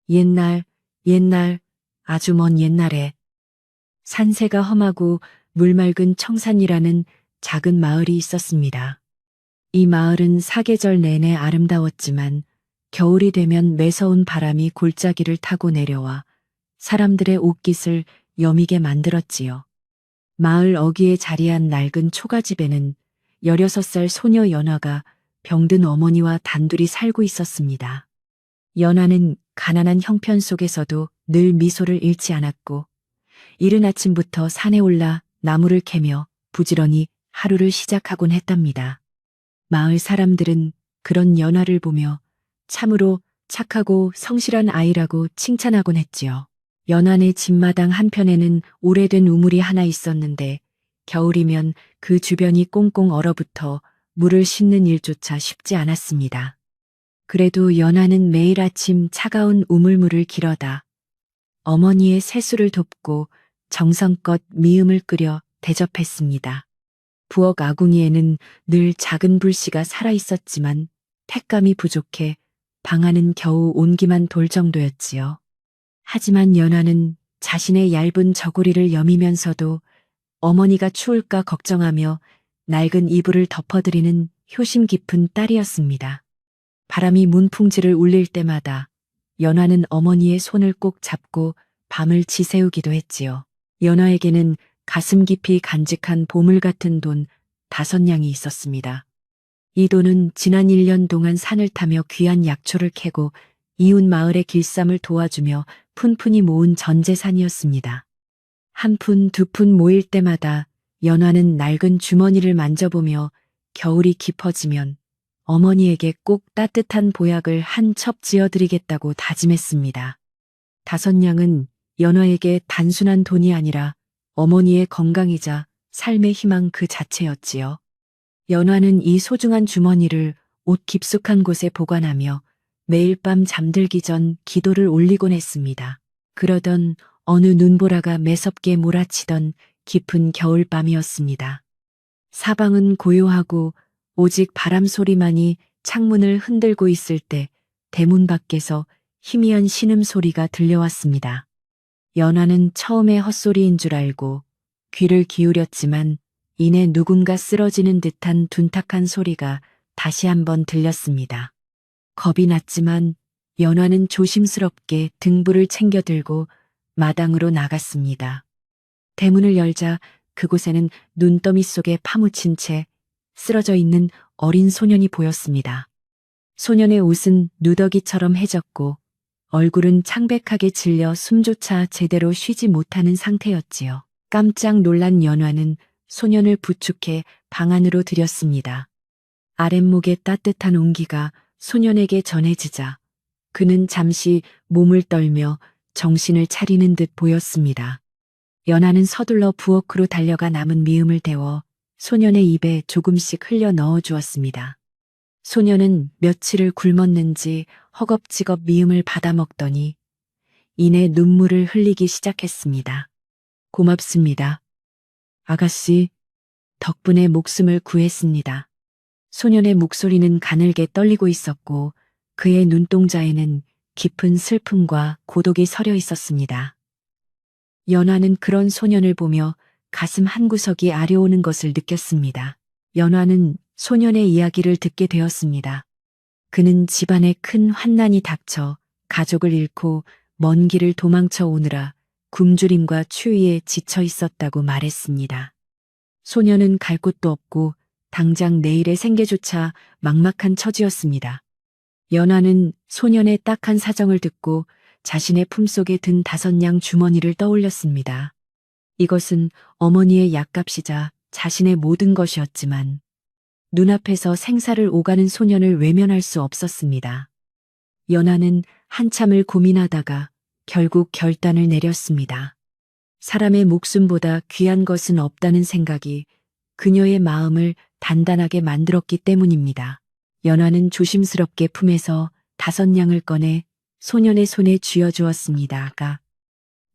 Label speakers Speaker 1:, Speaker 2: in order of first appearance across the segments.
Speaker 1: 옛날, 옛날, 아주 먼 옛날에 산세가 험하고 물맑은 청산이라는 작은 마을이 있었습니다. 이 마을은 사계절 내내 아름다웠지만 겨울이 되면 매서운 바람이 골짜기를 타고 내려와 사람들의 옷깃을 여미게 만들었지요. 마을 어귀에 자리한 낡은 초가집에는 16살 소녀 연화가 병든 어머니와 단둘이 살고 있었습니다. 연화는 가난한 형편 속에서도 늘 미소를 잃지 않았고 이른 아침부터 산에 올라 나무를 캐며 부지런히 하루를 시작하곤 했답니다. 마을 사람들은 그런 연화를 보며 참으로 착하고 성실한 아이라고 칭찬하곤 했지요. 연안의 집마당 한편에는 오래된 우물이 하나 있었는데 겨울이면 그 주변이 꽁꽁 얼어붙어 물을 싣는 일조차 쉽지 않았습니다. 그래도 연아는 매일 아침 차가운 우물물을 길어다 어머니의 세수를 돕고 정성껏 미음을 끓여 대접했습니다. 부엌 아궁이에는 늘 작은 불씨가 살아있었지만 택감이 부족해 방 안은 겨우 온기만 돌 정도였지요. 하지만 연화는 자신의 얇은 저고리를 여미면서도 어머니가 추울까 걱정하며 낡은 이불을 덮어드리는 효심 깊은 딸이었습니다. 바람이 문풍지를 울릴 때마다 연화는 어머니의 손을 꼭 잡고 밤을 지새우기도 했지요. 연화에게는 가슴 깊이 간직한 보물 같은 돈 5냥이 있었습니다. 이 돈은 지난 1년 동안 산을 타며 귀한 약초를 캐고 이웃 마을의 길쌈을 도와주며 푼푼히 모은 전 재산이었습니다. 한 푼, 두 푼 모일 때마다 연화는 낡은 주머니를 만져보며 겨울이 깊어지면 어머니에게 꼭 따뜻한 보약을 한 첩 지어드리겠다고 다짐했습니다. 5냥은 연화에게 단순한 돈이 아니라 어머니의 건강이자 삶의 희망 그 자체였지요. 연화는 이 소중한 주머니를 옷 깊숙한 곳에 보관하며 매일 밤 잠들기 전 기도를 올리곤 했습니다. 그러던 어느 눈보라가 매섭게 몰아치던 깊은 겨울밤이었습니다. 사방은 고요하고 오직 바람 소리만이 창문을 흔들고 있을 때 대문 밖에서 희미한 신음소리가 들려왔습니다. 연화는 처음에 헛소리인 줄 알고 귀를 기울였지만 이내 누군가 쓰러지는 듯한 둔탁한 소리가 다시 한번 들렸습니다. 겁이 났지만 연화는 조심스럽게 등불을 챙겨 들고 마당으로 나갔습니다. 대문을 열자 그곳에는 눈더미 속에 파묻힌 채 쓰러져 있는 어린 소년이 보였습니다. 소년의 옷은 누더기처럼 해졌고 얼굴은 창백하게 질려 숨조차 제대로 쉬지 못하는 상태였지요. 깜짝 놀란 연화는 소년을 부축해 방 안으로 들였습니다. 아랫목의 따뜻한 온기가 소년에게 전해지자 그는 잠시 몸을 떨며 정신을 차리는 듯 보였습니다. 연화는 서둘러 부엌으로 달려가 남은 미음을 데워 소년의 입에 조금씩 흘려 넣어 주었습니다. 소년은 며칠을 굶었는지 허겁지겁 미음을 받아먹더니 이내 눈물을 흘리기 시작했습니다. 고맙습니다. 아가씨, 덕분에 목숨을 구했습니다. 소년의 목소리는 가늘게 떨리고 있었고 그의 눈동자에는 깊은 슬픔과 고독이 서려 있었습니다. 연화는 그런 소년을 보며 가슴 한구석이 아려오는 것을 느꼈습니다. 연화는 소년의 이야기를 듣게 되었습니다. 그는 집안에 큰 환난이 닥쳐 가족을 잃고 먼 길을 도망쳐 오느라 굶주림과 추위에 지쳐 있었다고 말했습니다. 소년은 갈 곳도 없고 당장 내일의 생계조차 막막한 처지였습니다. 연화는 소년의 딱한 사정을 듣고 자신의 품속에 든 5냥 주머니를 떠올렸습니다. 이것은 어머니의 약값이자 자신의 모든 것이었지만 눈앞에서 생사를 오가는 소년을 외면할 수 없었습니다. 연화는 한참을 고민하다가 결국 결단을 내렸습니다. 사람의 목숨보다 귀한 것은 없다는 생각이 그녀의 마음을 단단하게 만들었기 때문입니다. 연화는 조심스럽게 품에서 5냥을 꺼내 소년의 손에 쥐어주었습니다.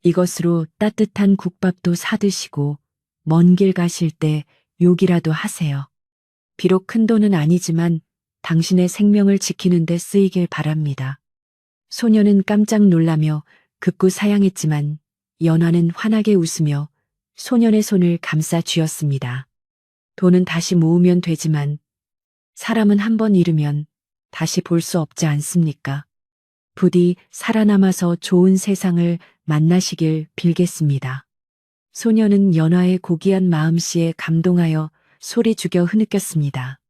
Speaker 1: 이것으로 따뜻한 국밥도 사드시고 먼 길 가실 때 욕이라도 하세요. 비록 큰 돈은 아니지만 당신의 생명을 지키는 데 쓰이길 바랍니다. 소녀는 깜짝 놀라며 급구 사양했지만 연화는 환하게 웃으며 소년의 손을 감싸 쥐었습니다. 돈은 다시 모으면 되지만 사람은 한 번 잃으면 다시 볼 수 없지 않습니까? 부디 살아남아서 좋은 세상을 만나시길 빌겠습니다. 소녀는 연화의 고귀한 마음씨에 감동하여 소리 죽여 흐느꼈습니다.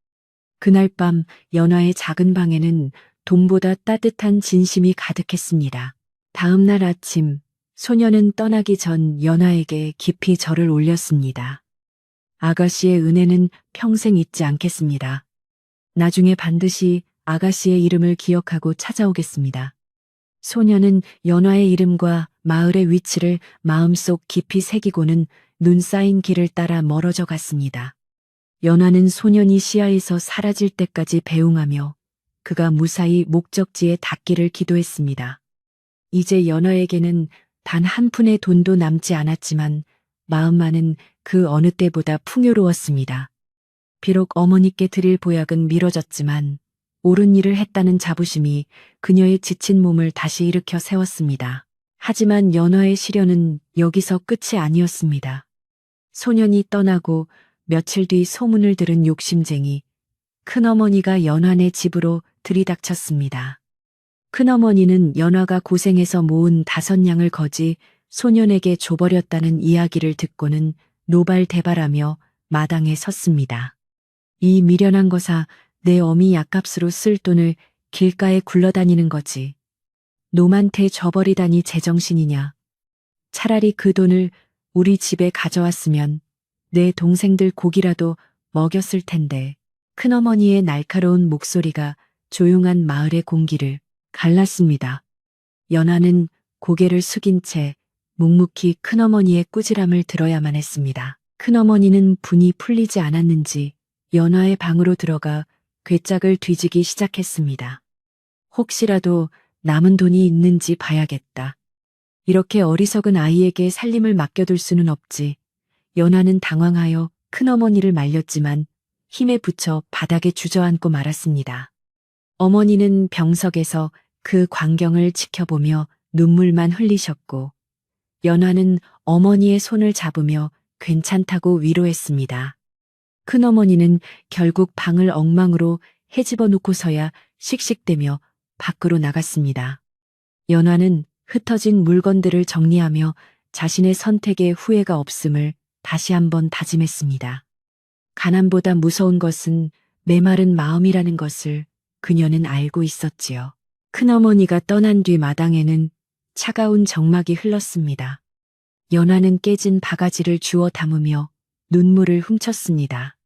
Speaker 1: 그날 밤 연화의 작은 방에는 돈보다 따뜻한 진심이 가득했습니다. 다음 날 아침 소녀는 떠나기 전 연화에게 깊이 절을 올렸습니다. 아가씨의 은혜는 평생 잊지 않겠습니다. 나중에 반드시 아가씨의 이름을 기억하고 찾아오겠습니다. 소녀는 연화의 이름과 마을의 위치를 마음속 깊이 새기고는 눈 쌓인 길을 따라 멀어져 갔습니다. 연화는 소년이 시야에서 사라질 때까지 배웅하며 그가 무사히 목적지에 닿기를 기도했습니다. 이제 연화에게는 단 한 푼의 돈도 남지 않았지만 마음만은 그 어느 때보다 풍요로웠습니다. 비록 어머니께 드릴 보약은 미뤄졌지만 옳은 일을 했다는 자부심이 그녀의 지친 몸을 다시 일으켜 세웠습니다. 하지만 연화의 시련은 여기서 끝이 아니었습니다. 소년이 떠나고 며칠 뒤 소문을 들은 욕심쟁이 큰어머니가 연화네 집으로 들이닥쳤습니다. 큰어머니는 연화가 고생해서 모은 5냥을 거지 소년에게 줘버렸다는 이야기를 듣고는 노발대발하며 마당에 섰습니다. 이 미련한 거사, 내 어미 약값으로 쓸 돈을 길가에 굴러다니는 거지. 놈한테 줘버리다니 제정신이냐. 차라리 그 돈을 우리 집에 가져왔으면 내 동생들 고기라도 먹였을 텐데. 큰어머니의 날카로운 목소리가 조용한 마을의 공기를 갈랐습니다. 연화는 고개를 숙인 채 묵묵히 큰어머니의 꾸지람을 들어야만 했습니다. 큰어머니는 분이 풀리지 않았는지 연화의 방으로 들어가 괴짝을 뒤지기 시작했습니다. 혹시라도 남은 돈이 있는지 봐야겠다. 이렇게 어리석은 아이에게 살림을 맡겨둘 수는 없지. 연화는 당황하여 큰어머니를 말렸지만 힘에 부쳐 바닥에 주저앉고 말았습니다. 어머니는 병석에서 그 광경을 지켜보며 눈물만 흘리셨고 연화는 어머니의 손을 잡으며 괜찮다고 위로했습니다. 큰어머니는 결국 방을 엉망으로 헤집어 놓고서야 씩씩대며 밖으로 나갔습니다. 연화는 흩어진 물건들을 정리하며 자신의 선택에 후회가 없음을 다시 한번 다짐했습니다. 가난보다 무서운 것은 메마른 마음이라는 것을 그녀는 알고 있었지요. 큰어머니가 떠난 뒤 마당에는 차가운 정막이 흘렀습니다. 연화는 깨진 바가지를 주워 담으며 눈물을 훔쳤습니다.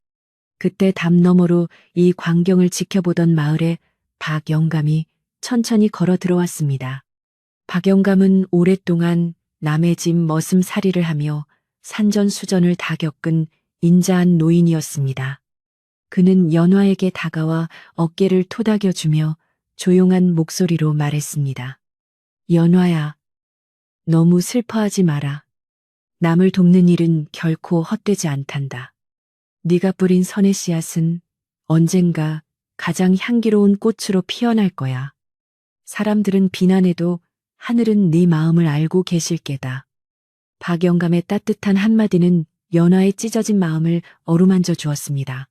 Speaker 1: 그때 담 너머로 이 광경을 지켜보던 마을의 박영감이 천천히 걸어 들어왔습니다. 박영감은 오랫동안 남의 집 머슴살이를 하며 산전수전을 다 겪은 인자한 노인이었습니다. 그는 연화에게 다가와 어깨를 토닥여주며 조용한 목소리로 말했습니다. 연화야, 너무 슬퍼하지 마라. 남을 돕는 일은 결코 헛되지 않단다. 네가 뿌린 선의 씨앗은 언젠가 가장 향기로운 꽃으로 피어날 거야. 사람들은 비난해도 하늘은 네 마음을 알고 계실 게다. 박영감의 따뜻한 한마디는 연화의 찢어진 마음을 어루만져 주었습니다.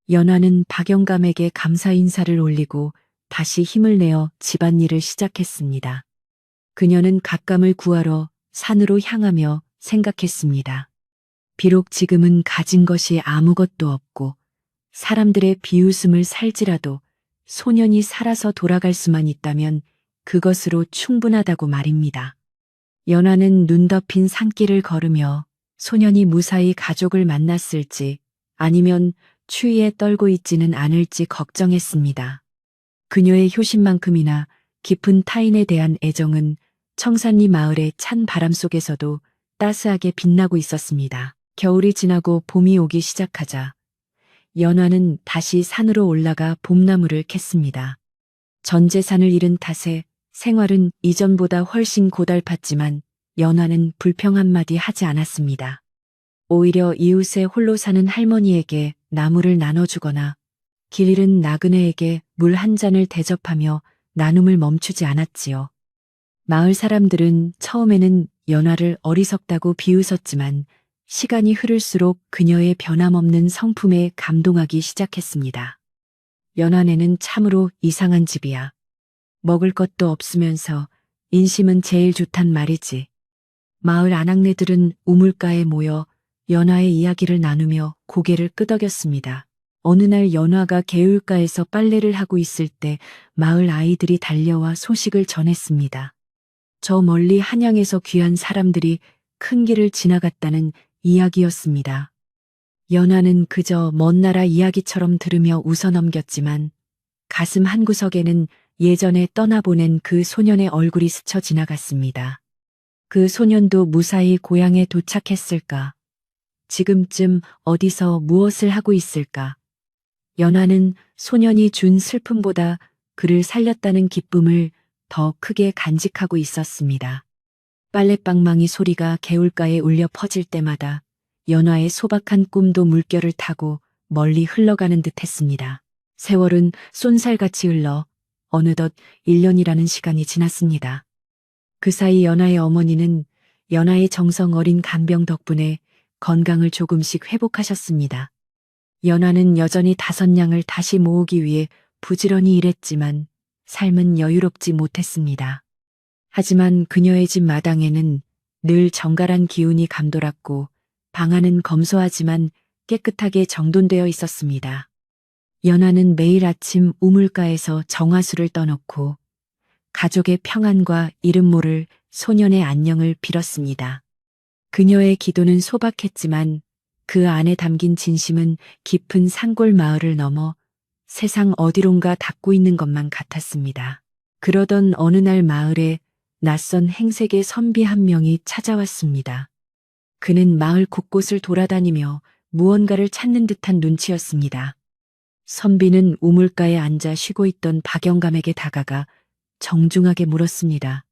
Speaker 1: 연화는 박영감에게 감사 인사를 올리고 다시 힘을 내어 집안일을 시작했습니다. 그녀는 갓감을 구하러 산으로 향하며 생각했습니다. 비록 지금은 가진 것이 아무것도 없고 사람들의 비웃음을 살지라도 소년이 살아서 돌아갈 수만 있다면 그것으로 충분하다고 말입니다. 연화는 눈 덮인 산길을 걸으며 소년이 무사히 가족을 만났을지 아니면 추위에 떨고 있지는 않을지 걱정했습니다. 그녀의 효심만큼이나 깊은 타인에 대한 애정은 청산리 마을의 찬 바람 속에서도 따스하게 빛나고 있었습니다. 겨울이 지나고 봄이 오기 시작하자 연화는 다시 산으로 올라가 봄나무를 캤습니다. 전 재산을 잃은 탓에 생활은 이전보다 훨씬 고달팠지만 연화는 불평 한마디 하지 않았습니다. 오히려 이웃에 홀로 사는 할머니에게 나무를 나눠주거나 길 잃은 나그네에게 물 한 잔을 대접하며 나눔을 멈추지 않았지요. 마을 사람들은 처음에는 연화를 어리석다고 비웃었지만 시간이 흐를수록 그녀의 변함없는 성품에 감동하기 시작했습니다. 연화네는 참으로 이상한 집이야. 먹을 것도 없으면서 인심은 제일 좋단 말이지. 마을 아낙네들은 우물가에 모여 연화의 이야기를 나누며 고개를 끄덕였습니다. 어느 날 연화가 개울가에서 빨래를 하고 있을 때 마을 아이들이 달려와 소식을 전했습니다. 저 멀리 한양에서 귀한 사람들이 큰 길을 지나갔다는 이야기였습니다. 연화는 그저 먼 나라 이야기처럼 들으며 웃어넘겼지만 가슴 한구석에는 예전에 떠나보낸 그 소년의 얼굴이 스쳐 지나갔습니다. 그 소년도 무사히 고향에 도착했을까? 지금쯤 어디서 무엇을 하고 있을까? 연화는 소년이 준 슬픔보다 그를 살렸다는 기쁨을 더 크게 간직하고 있었습니다. 빨랫방망이 소리가 개울가에 울려 퍼질 때마다 연화의 소박한 꿈도 물결을 타고 멀리 흘러가는 듯 했습니다. 세월은 쏜살같이 흘러 어느덧 1년이라는 시간이 지났습니다. 그 사이 연화의 어머니는 연화의 정성 어린 간병 덕분에 건강을 조금씩 회복하셨습니다. 연화는 여전히 5냥을 다시 모으기 위해 부지런히 일했지만 삶은 여유롭지 못했습니다. 하지만 그녀의 집 마당에는 늘 정갈한 기운이 감돌았고 방 안은 검소하지만 깨끗하게 정돈되어 있었습니다. 연화는 매일 아침 우물가에서 정화수를 떠놓고 가족의 평안과 이름 모를 소년의 안녕을 빌었습니다. 그녀의 기도는 소박했지만 그 안에 담긴 진심은 깊은 산골 마을을 넘어 세상 어디론가 닿고 있는 것만 같았습니다. 그러던 어느 날 마을에 낯선 행색의 선비 한 명이 찾아왔습니다. 그는 마을 곳곳을 돌아다니며 무언가를 찾는 듯한 눈치였습니다. 선비는 우물가에 앉아 쉬고 있던 박영감에게 다가가 정중하게 물었습니다.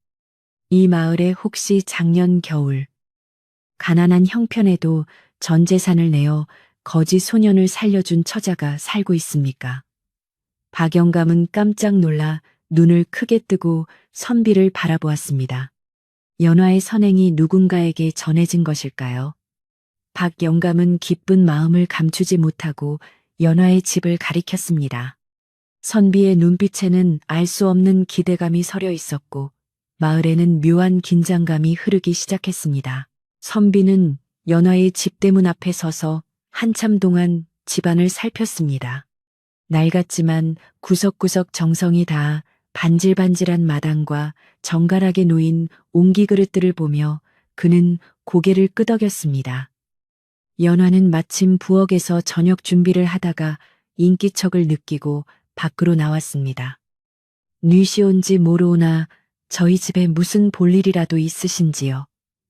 Speaker 1: 이 마을에 혹시 작년 겨울 가난한 형편에도 전 재산을 내어 거지 소년을 살려준 처자가 살고 있습니까? 박영감은 깜짝 놀라 눈을 크게 뜨고 선비를 바라보았습니다. 연화의 선행이 누군가에게 전해진 것일까요? 박영감은 기쁜 마음을 감추지 못하고 연화의 집을 가리켰습니다. 선비의 눈빛에는 알 수 없는 기대감이 서려 있었고 마을에는 묘한 긴장감이 흐르기 시작했습니다. 선비는 연화의 집대문 앞에 서서 한참 동안 집안을 살폈습니다. 낡았지만 구석구석 정성이 닿아 반질반질한 마당과 정갈하게 놓인 옹기 그릇들을 보며 그는 고개를 끄덕였습니다. 연화는 마침 부엌에서 저녁 준비를 하다가 인기척을 느끼고 밖으로 나왔습니다. 뉘시온지 모르오나 저희 집에 무슨 볼일이라도 있으신지요?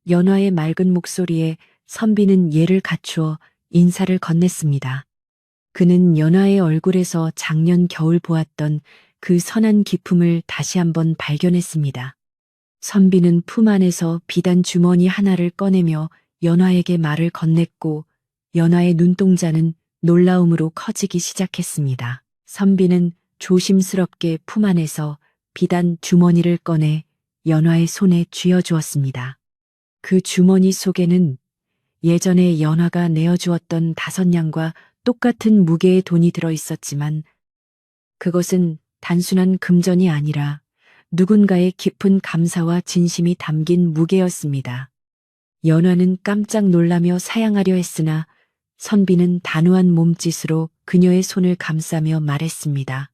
Speaker 1: 연화의 맑은 목소리에 선비는 예를 갖추어 인사를 건넸습니다. 그는 연화의 얼굴에서 작년 겨울 보았던 그 선한 기품을 다시 한번 발견했습니다. 선비는 품 안에서 비단 주머니 하나를 꺼내며 연화에게 말을 건넸고 연화의 눈동자는 놀라움으로 커지기 시작했습니다. 선비는 조심스럽게 품 안에서 비단 주머니를 꺼내 연화의 손에 쥐어주었습니다. 그 주머니 속에는 예전에 연화가 내어주었던 5냥과 똑같은 무게의 돈이 들어 있었지만 그것은 단순한 금전이 아니라 누군가의 깊은 감사와 진심이 담긴 무게였습니다. 연화는 깜짝 놀라며 사양하려 했으나 선비는 단호한 몸짓으로 그녀의 손을 감싸며 말했습니다.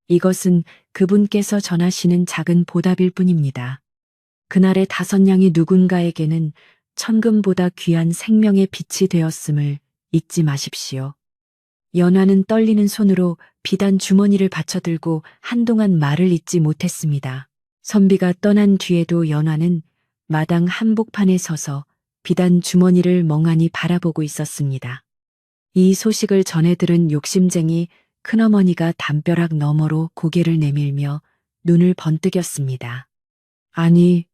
Speaker 1: 이것은 그분께서 전하시는 작은 보답일 뿐입니다. 그날의 5냥이 누군가에게는 천금보다 귀한 생명의 빛이 되었음을 잊지 마십시오. 연화는 떨리는 손으로 비단 주머니를 받쳐들고 한동안 말을 잇지 못했습니다. 선비가 떠난 뒤에도 연화는 마당 한복판에 서서 비단 주머니를 멍하니 바라보고 있었습니다. 이 소식을 전해 들은 욕심쟁이 큰어머니가 담벼락 너머로 고개를 내밀며 눈을 번뜩였습니다. 아니,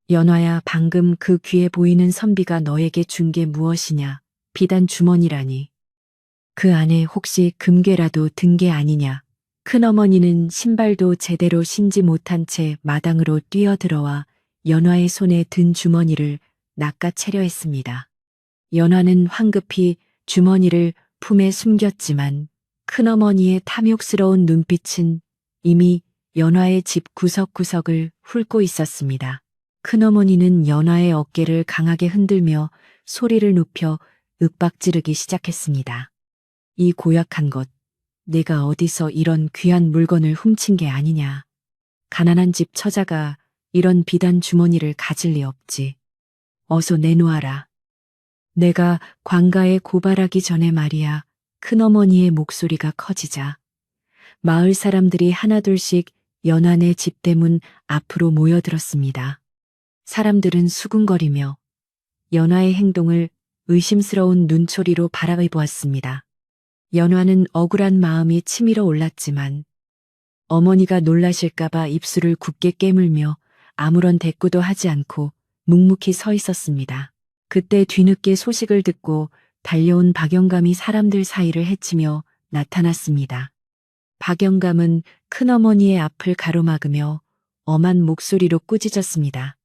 Speaker 1: 연화야, 방금 그 귀에 보이는 선비가 너에게 준 게 무엇이냐? 비단 주머니라니. 그 안에 혹시 금괴라도 든 게 아니냐? 큰어머니는 신발도 제대로 신지 못한 채 마당으로 뛰어들어와 연화의 손에 든 주머니를 낚아채려 했습니다. 연화는 황급히 주머니를 품에 숨겼지만 큰어머니의 탐욕스러운 눈빛은 이미 연화의 집 구석구석을 훑고 있었습니다. 큰어머니는 연화의 어깨를 강하게 흔들며 소리를 높여 윽박지르기 시작했습니다. 이 고약한 것, 내가 어디서 이런 귀한 물건을 훔친 게 아니냐. 가난한 집 처자가 이런 비단 주머니를 가질 리 없지. 어서 내놓아라. 내가 관가에 고발하기 전에 말이야. 큰어머니의 목소리가 커지자 마을 사람들이 하나둘씩 연안의 집대문 앞으로 모여들었습니다. 사람들은 수군거리며 연화의 행동을 의심스러운 눈초리로 바라보았습니다. 연화는 억울한 마음이 치밀어 올랐지만 어머니가 놀라실까봐 입술을 굳게 깨물며 아무런 대꾸도 하지 않고 묵묵히 서 있었습니다. 그때 뒤늦게 소식을 듣고 달려온 박영감이 사람들 사이를 헤치며 나타났습니다. 박영감은 큰어머니의 앞을 가로막으며 엄한 목소리로 꾸짖었습니다.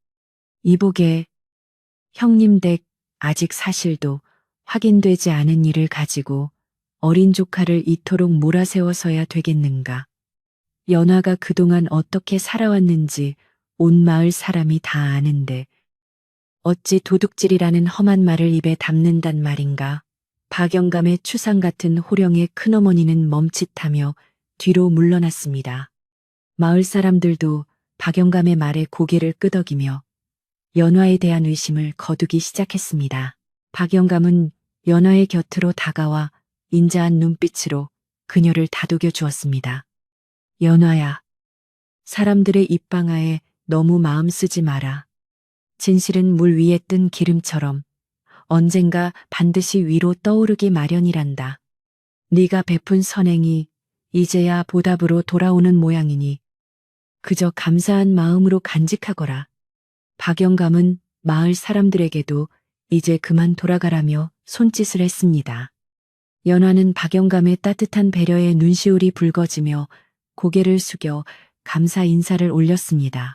Speaker 1: 이보게, 형님 댁 아직 사실도 확인되지 않은 일을 가지고 어린 조카를 이토록 몰아세워서야 되겠는가. 연화가 그동안 어떻게 살아왔는지 온 마을 사람이 다 아는데 어찌 도둑질이라는 험한 말을 입에 담는단 말인가. 박영감의 추상 같은 호령에 큰어머니는 멈칫하며 뒤로 물러났습니다. 마을 사람들도 박영감의 말에 고개를 끄덕이며 연화에 대한 의심을 거두기 시작했습니다. 박영감은 연화의 곁으로 다가와 인자한 눈빛으로 그녀를 다독여 주었습니다. 연화야, 사람들의 입방아에 너무 마음 쓰지 마라. 진실은 물 위에 뜬 기름처럼 언젠가 반드시 위로 떠오르기 마련이란다. 네가 베푼 선행이 이제야 보답으로 돌아오는 모양이니 그저 감사한 마음으로 간직하거라. 박영감은 마을 사람들에게도 이제 그만 돌아가라며 손짓을 했습니다. 연화는 박영감의 따뜻한 배려에 눈시울이 붉어지며 고개를 숙여 감사 인사를 올렸습니다.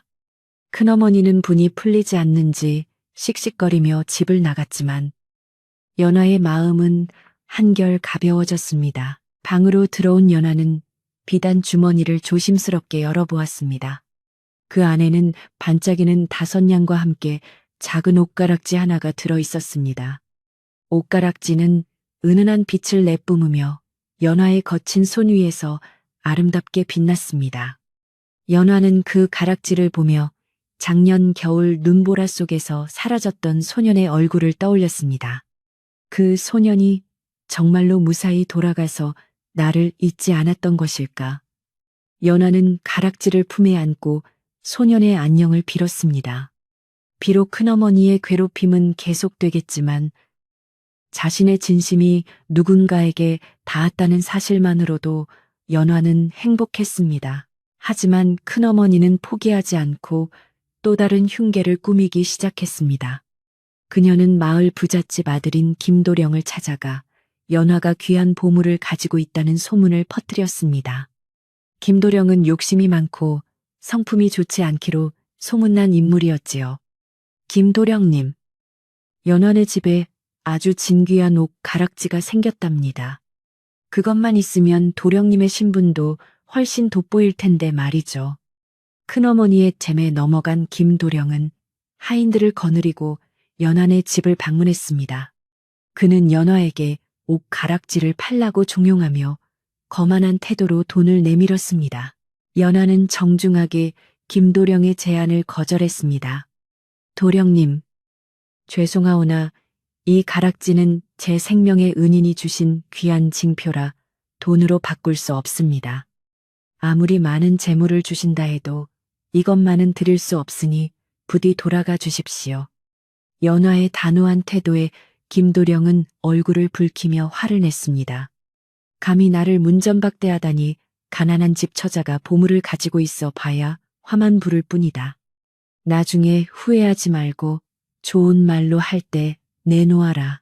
Speaker 1: 큰어머니는 분이 풀리지 않는지 씩씩거리며 집을 나갔지만 연화의 마음은 한결 가벼워졌습니다. 방으로 들어온 연화는 비단 주머니를 조심스럽게 열어보았습니다. 그 안에는 반짝이는 5냥과 함께 작은 옷가락지 하나가 들어 있었습니다. 옷가락지는 은은한 빛을 내뿜으며 연화의 거친 손 위에서 아름답게 빛났습니다. 연화는 그 가락지를 보며 작년 겨울 눈보라 속에서 사라졌던 소년의 얼굴을 떠올렸습니다. 그 소년이 정말로 무사히 돌아가서 나를 잊지 않았던 것일까. 연화는 가락지를 품에 안고 소년의 안녕을 빌었습니다. 비록 큰어머니의 괴롭힘은 계속되겠지만 자신의 진심이 누군가에게 닿았다는 사실만으로도 연화는 행복했습니다. 하지만 큰어머니는 포기하지 않고 또 다른 흉계를 꾸미기 시작했습니다. 그녀는 마을 부잣집 아들인 김도령을 찾아가 연화가 귀한 보물을 가지고 있다는 소문을 퍼뜨렸습니다. 김도령은 욕심이 많고 성품이 좋지 않기로 소문난 인물이었지요. 김도령님, 연화네 집에 아주 진귀한 옷 가락지가 생겼답니다. 그것만 있으면 도령님의 신분도 훨씬 돋보일 텐데 말이죠. 큰어머니의 잼에 넘어간 김도령은 하인들을 거느리고 연화네 집을 방문했습니다. 그는 연화에게 옷 가락지를 팔라고 종용하며 거만한 태도로 돈을 내밀었습니다. 연화는 정중하게 김도령의 제안을 거절했습니다. 도령님, 죄송하오나 이 가락지는 제 생명의 은인이 주신 귀한 징표라 돈으로 바꿀 수 없습니다. 아무리 많은 재물을 주신다 해도 이것만은 드릴 수 없으니 부디 돌아가 주십시오. 연화의 단호한 태도에 김도령은 얼굴을 붉히며 화를 냈습니다. 감히 나를 문전박대하다니 가난한 집 처자가 보물을 가지고 있어 봐야 화만 부를 뿐이다. 나중에 후회하지 말고 좋은 말로 할 때 내놓아라.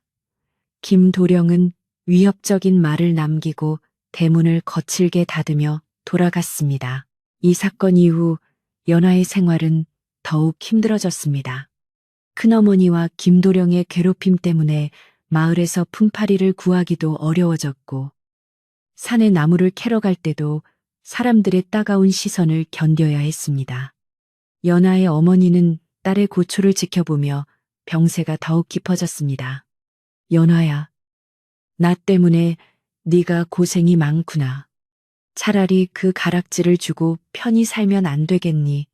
Speaker 1: 김도령은 위협적인 말을 남기고 대문을 거칠게 닫으며 돌아갔습니다. 이 사건 이후 연화의 생활은 더욱 힘들어졌습니다. 큰어머니와 김도령의 괴롭힘 때문에 마을에서 품팔이를 구하기도 어려워졌고 산에 나무를 캐러 갈 때도 사람들의 따가운 시선을 견뎌야 했습니다. 연하의 어머니는 딸의 고초를 지켜보며 병세가 더욱 깊어졌습니다. 연하야, 나 때문에 네가 고생이 많구나. 차라리 그 가락지를 주고 편히 살면 안 되겠니?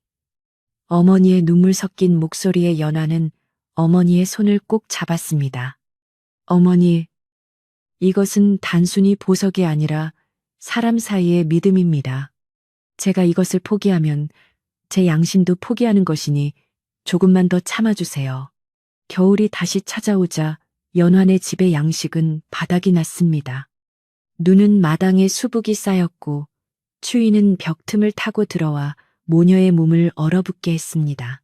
Speaker 1: 어머니의 눈물 섞인 목소리에 연하는 어머니의 손을 꼭 잡았습니다. 어머니, 이것은 단순히 보석이 아니라 사람 사이의 믿음입니다. 제가 이것을 포기하면 제 양심도 포기하는 것이니 조금만 더 참아주세요. 겨울이 다시 찾아오자 연환의 집의 양식은 바닥이 났습니다. 눈은 마당에 수북이 쌓였고 추위는 벽틈을 타고 들어와 모녀의 몸을 얼어붙게 했습니다.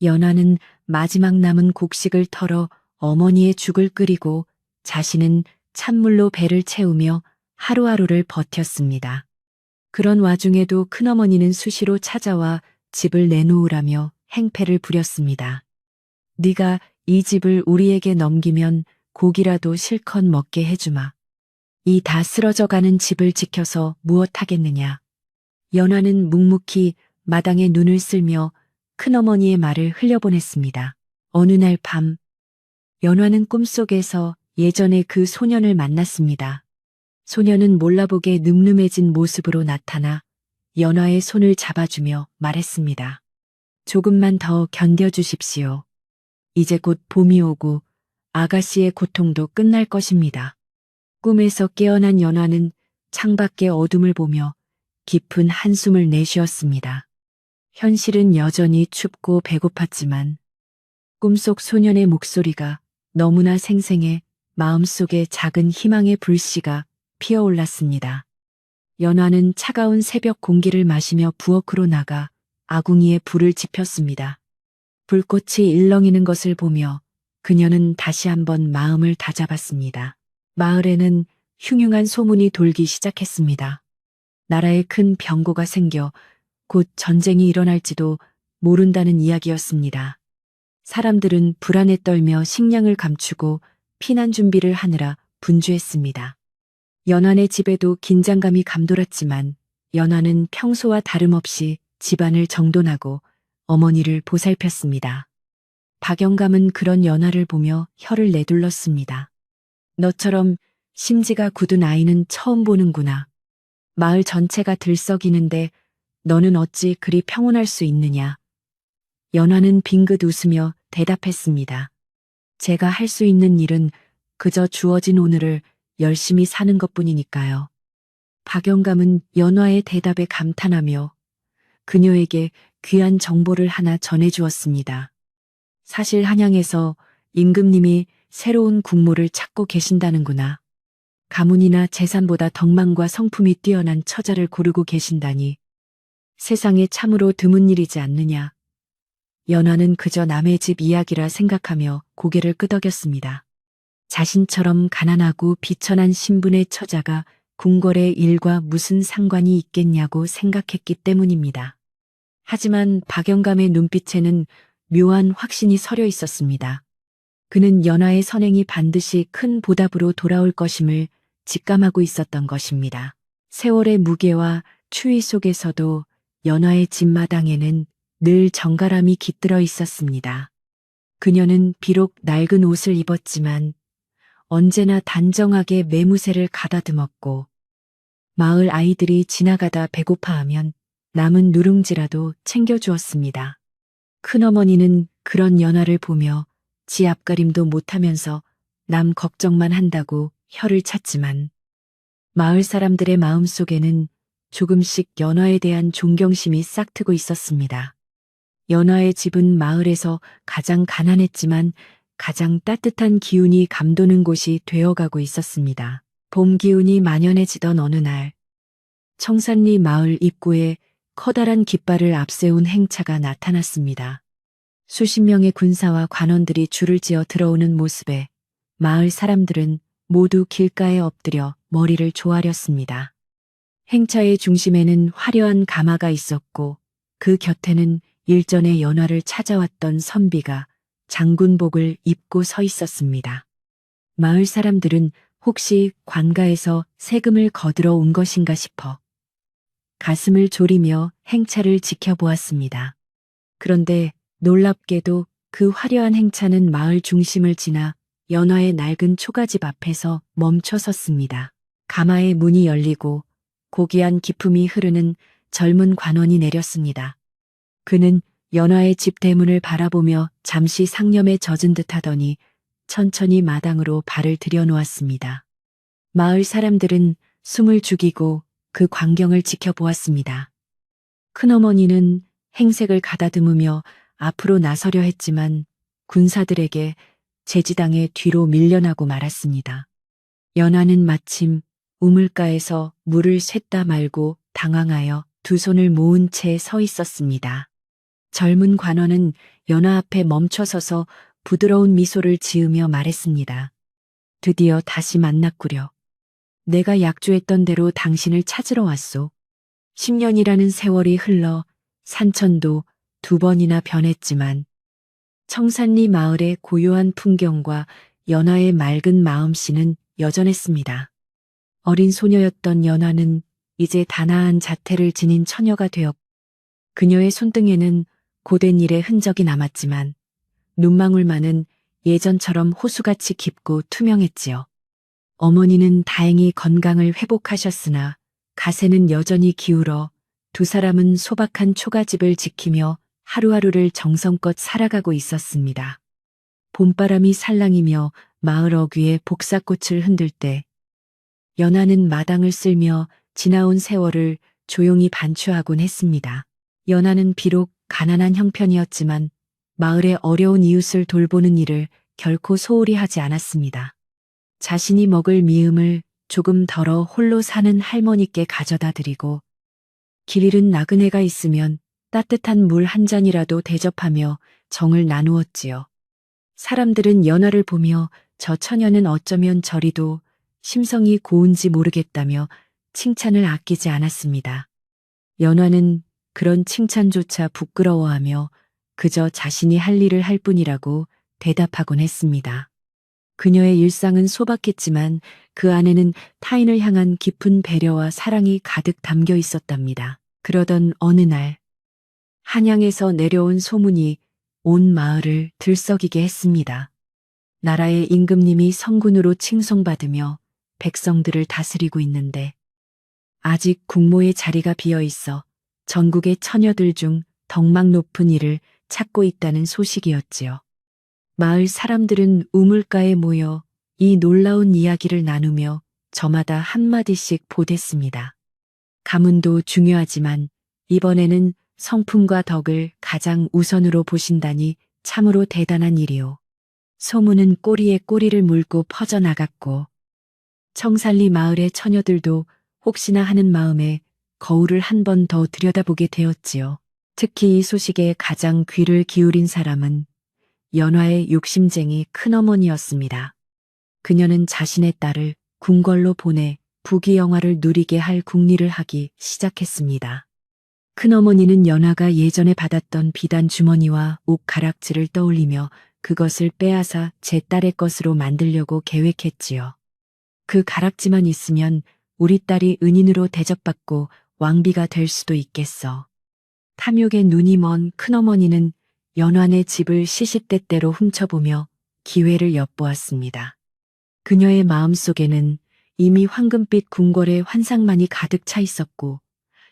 Speaker 1: 연하는 마지막 남은 곡식을 털어 어머니의 죽을 끓이고 자신은 찬물로 배를 채우며 하루하루를 버텼습니다. 그런 와중에도 큰어머니는 수시로 찾아와 집을 내놓으라며 행패를 부렸습니다. 네가 이 집을 우리에게 넘기면 고기라도 실컷 먹게 해주마. 이 다 쓰러져가는 집을 지켜서 무엇하겠느냐. 연화는 묵묵히 마당에 눈을 쓸며 큰어머니의 말을 흘려보냈습니다. 어느 날 밤, 연화는 꿈속에서 예전의 그 소년을 만났습니다. 소년은 몰라보게 늠름해진 모습으로 나타나 연화의 손을 잡아주며 말했습니다. 조금만 더 견뎌주십시오. 이제 곧 봄이 오고 아가씨의 고통도 끝날 것입니다. 꿈에서 깨어난 연화는 창밖의 어둠을 보며 깊은 한숨을 내쉬었습니다. 현실은 여전히 춥고 배고팠지만 꿈속 소년의 목소리가 너무나 생생해 마음속에 작은 희망의 불씨가 피어올랐습니다. 연화는 차가운 새벽 공기를 마시며 부엌으로 나가 아궁이에 불을 지폈습니다. 불꽃이 일렁이는 것을 보며 그녀는 다시 한번 마음을 다잡았습니다. 마을에는 흉흉한 소문이 돌기 시작했습니다. 나라에 큰 병고가 생겨 곧 전쟁이 일어날지도 모른다는 이야기였습니다. 사람들은 불안에 떨며 식량을 감추고 피난 준비를 하느라 분주했습니다. 연환의 집에도 긴장감이 감돌았지만 연환은 평소와 다름없이 집안을 정돈하고 어머니를 보살폈습니다. 박영감은 그런 연화를 보며 혀를 내둘렀습니다. 너처럼 심지가 굳은 아이는 처음 보는구나. 마을 전체가 들썩이는데 너는 어찌 그리 평온할 수 있느냐. 연화는 빙긋 웃으며 대답했습니다. 제가 할 수 있는 일은 그저 주어진 오늘을 열심히 사는 것뿐이니까요. 박영감은 연화의 대답에 감탄하며 그녀에게 귀한 정보를 하나 전해주었습니다. 사실 한양에서 임금님이 새로운 국모를 찾고 계신다는구나. 가문이나 재산보다 덕망과 성품이 뛰어난 처자를 고르고 계신다니 세상에 참으로 드문 일이지 않느냐. 연화는 그저 남의 집 이야기라 생각하며 고개를 끄덕였습니다. 자신처럼 가난하고 비천한 신분의 처자가 궁궐의 일과 무슨 상관이 있겠냐고 생각했기 때문입니다. 하지만 박영감의 눈빛에는 묘한 확신이 서려 있었습니다. 그는 연화의 선행이 반드시 큰 보답으로 돌아올 것임을 직감하고 있었던 것입니다. 세월의 무게와 추위 속에서도 연화의 집마당에는 늘 정갈함이 깃들어 있었습니다. 그녀는 비록 낡은 옷을 입었지만 언제나 단정하게 매무새를 가다듬었고 마을 아이들이 지나가다 배고파하면 남은 누룽지라도 챙겨주었습니다. 큰어머니는 그런 연화를 보며 지 앞가림도 못하면서 남 걱정만 한다고 혀를 찼지만 마을 사람들의 마음속에는 조금씩 연화에 대한 존경심이 싹트고 있었습니다. 연화의 집은 마을에서 가장 가난했지만 가장 따뜻한 기운이 감도는 곳이 되어가고 있었습니다. 봄 기운이 만연해지던 어느 날 청산리 마을 입구에 커다란 깃발을 앞세운 행차가 나타났습니다. 수십 명의 군사와 관원들이 줄을 지어 들어오는 모습에 마을 사람들은 모두 길가에 엎드려 머리를 조아렸습니다. 행차의 중심에는 화려한 가마가 있었고 그 곁에는 일전에 연화를 찾아왔던 선비가 장군복을 입고 서 있었습니다. 마을 사람들은 혹시 관가에서 세금을 거들어 온 것인가 싶어 가슴을 졸이며 행차를 지켜보았습니다. 그런데 놀랍게도 그 화려한 행차는 마을 중심을 지나 연화의 낡은 초가집 앞에서 멈춰 섰습니다. 가마의 문이 열리고 고귀한 기품이 흐르는 젊은 관원이 내렸습니다. 그는 연화의 집 대문을 바라보며 잠시 상념에 젖은 듯 하더니 천천히 마당으로 발을 들여놓았습니다. 마을 사람들은 숨을 죽이고 그 광경을 지켜보았습니다. 큰어머니는 행색을 가다듬으며 앞으로 나서려 했지만 군사들에게 제지당에 뒤로 밀려나고 말았습니다. 연화는 마침 우물가에서 물을 샜다 말고 당황하여 두 손을 모은 채 서 있었습니다. 젊은 관원은 연화 앞에 멈춰서서 부드러운 미소를 지으며 말했습니다. 드디어 다시 만났구려. 내가 약조했던 대로 당신을 찾으러 왔소. 10년이라는 세월이 흘러 산천도 2번이나 변했지만 청산리 마을의 고요한 풍경과 연화의 맑은 마음씨는 여전했습니다. 어린 소녀였던 연화는 이제 단아한 자태를 지닌 처녀가 되었고 그녀의 손등에는 고된 일의 흔적이 남았지만 눈망울만은 예전처럼 호수같이 깊고 투명했지요. 어머니는 다행히 건강을 회복하셨으나 가세는 여전히 기울어 두 사람은 소박한 초가집을 지키며 하루하루를 정성껏 살아가고 있었습니다. 봄바람이 살랑이며 마을 어귀에 복사꽃을 흔들 때 연화는 마당을 쓸며 지나온 세월을 조용히 반추하곤 했습니다. 연화는 비록 가난한 형편이었지만 마을의 어려운 이웃을 돌보는 일을 결코 소홀히 하지 않았습니다. 자신이 먹을 미음을 조금 덜어 홀로 사는 할머니께 가져다 드리고 길 잃은 나그네가 있으면 따뜻한 물 한 잔이라도 대접하며 정을 나누었지요. 사람들은 연화를 보며 저 처녀는 어쩌면 저리도 심성이 고운지 모르겠다며 칭찬을 아끼지 않았습니다. 연화는 그런 칭찬조차 부끄러워하며 그저 자신이 할 일을 할 뿐이라고 대답하곤 했습니다. 그녀의 일상은 소박했지만 그 안에는 타인을 향한 깊은 배려와 사랑이 가득 담겨 있었답니다. 그러던 어느 날 한양에서 내려온 소문이 온 마을을 들썩이게 했습니다. 나라의 임금님이 성군으로 칭송받으며 백성들을 다스리고 있는데 아직 국모의 자리가 비어 있어 전국의 처녀들 중 덕망 높은 이를 찾고 있다는 소식이었지요. 마을 사람들은 우물가에 모여 이 놀라운 이야기를 나누며 저마다 한마디씩 보댔습니다. 가문도 중요하지만 이번에는 성품과 덕을 가장 우선으로 보신다니 참으로 대단한 일이오. 소문은 꼬리에 꼬리를 물고 퍼져나갔고 청산리 마을의 처녀들도 혹시나 하는 마음에 거울을 한 번 더 들여다보게 되었지요. 특히 이 소식에 가장 귀를 기울인 사람은 연화의 욕심쟁이 큰어머니였습니다. 그녀는 자신의 딸을 궁궐로 보내 부귀영화를 누리게 할 궁리를 하기 시작했습니다. 큰어머니는 연화가 예전에 받았던 비단 주머니와 옷 가락지를 떠올리며 그것을 빼앗아 제 딸의 것으로 만들려고 계획했지요. 그 가락지만 있으면 우리 딸이 은인으로 대접받고 왕비가 될 수도 있겠어. 탐욕에 눈이 먼 큰어머니는 연환의 집을 시시때때로 훔쳐보며 기회를 엿보았습니다. 그녀의 마음속에는 이미 황금빛 궁궐의 환상만이 가득 차 있었고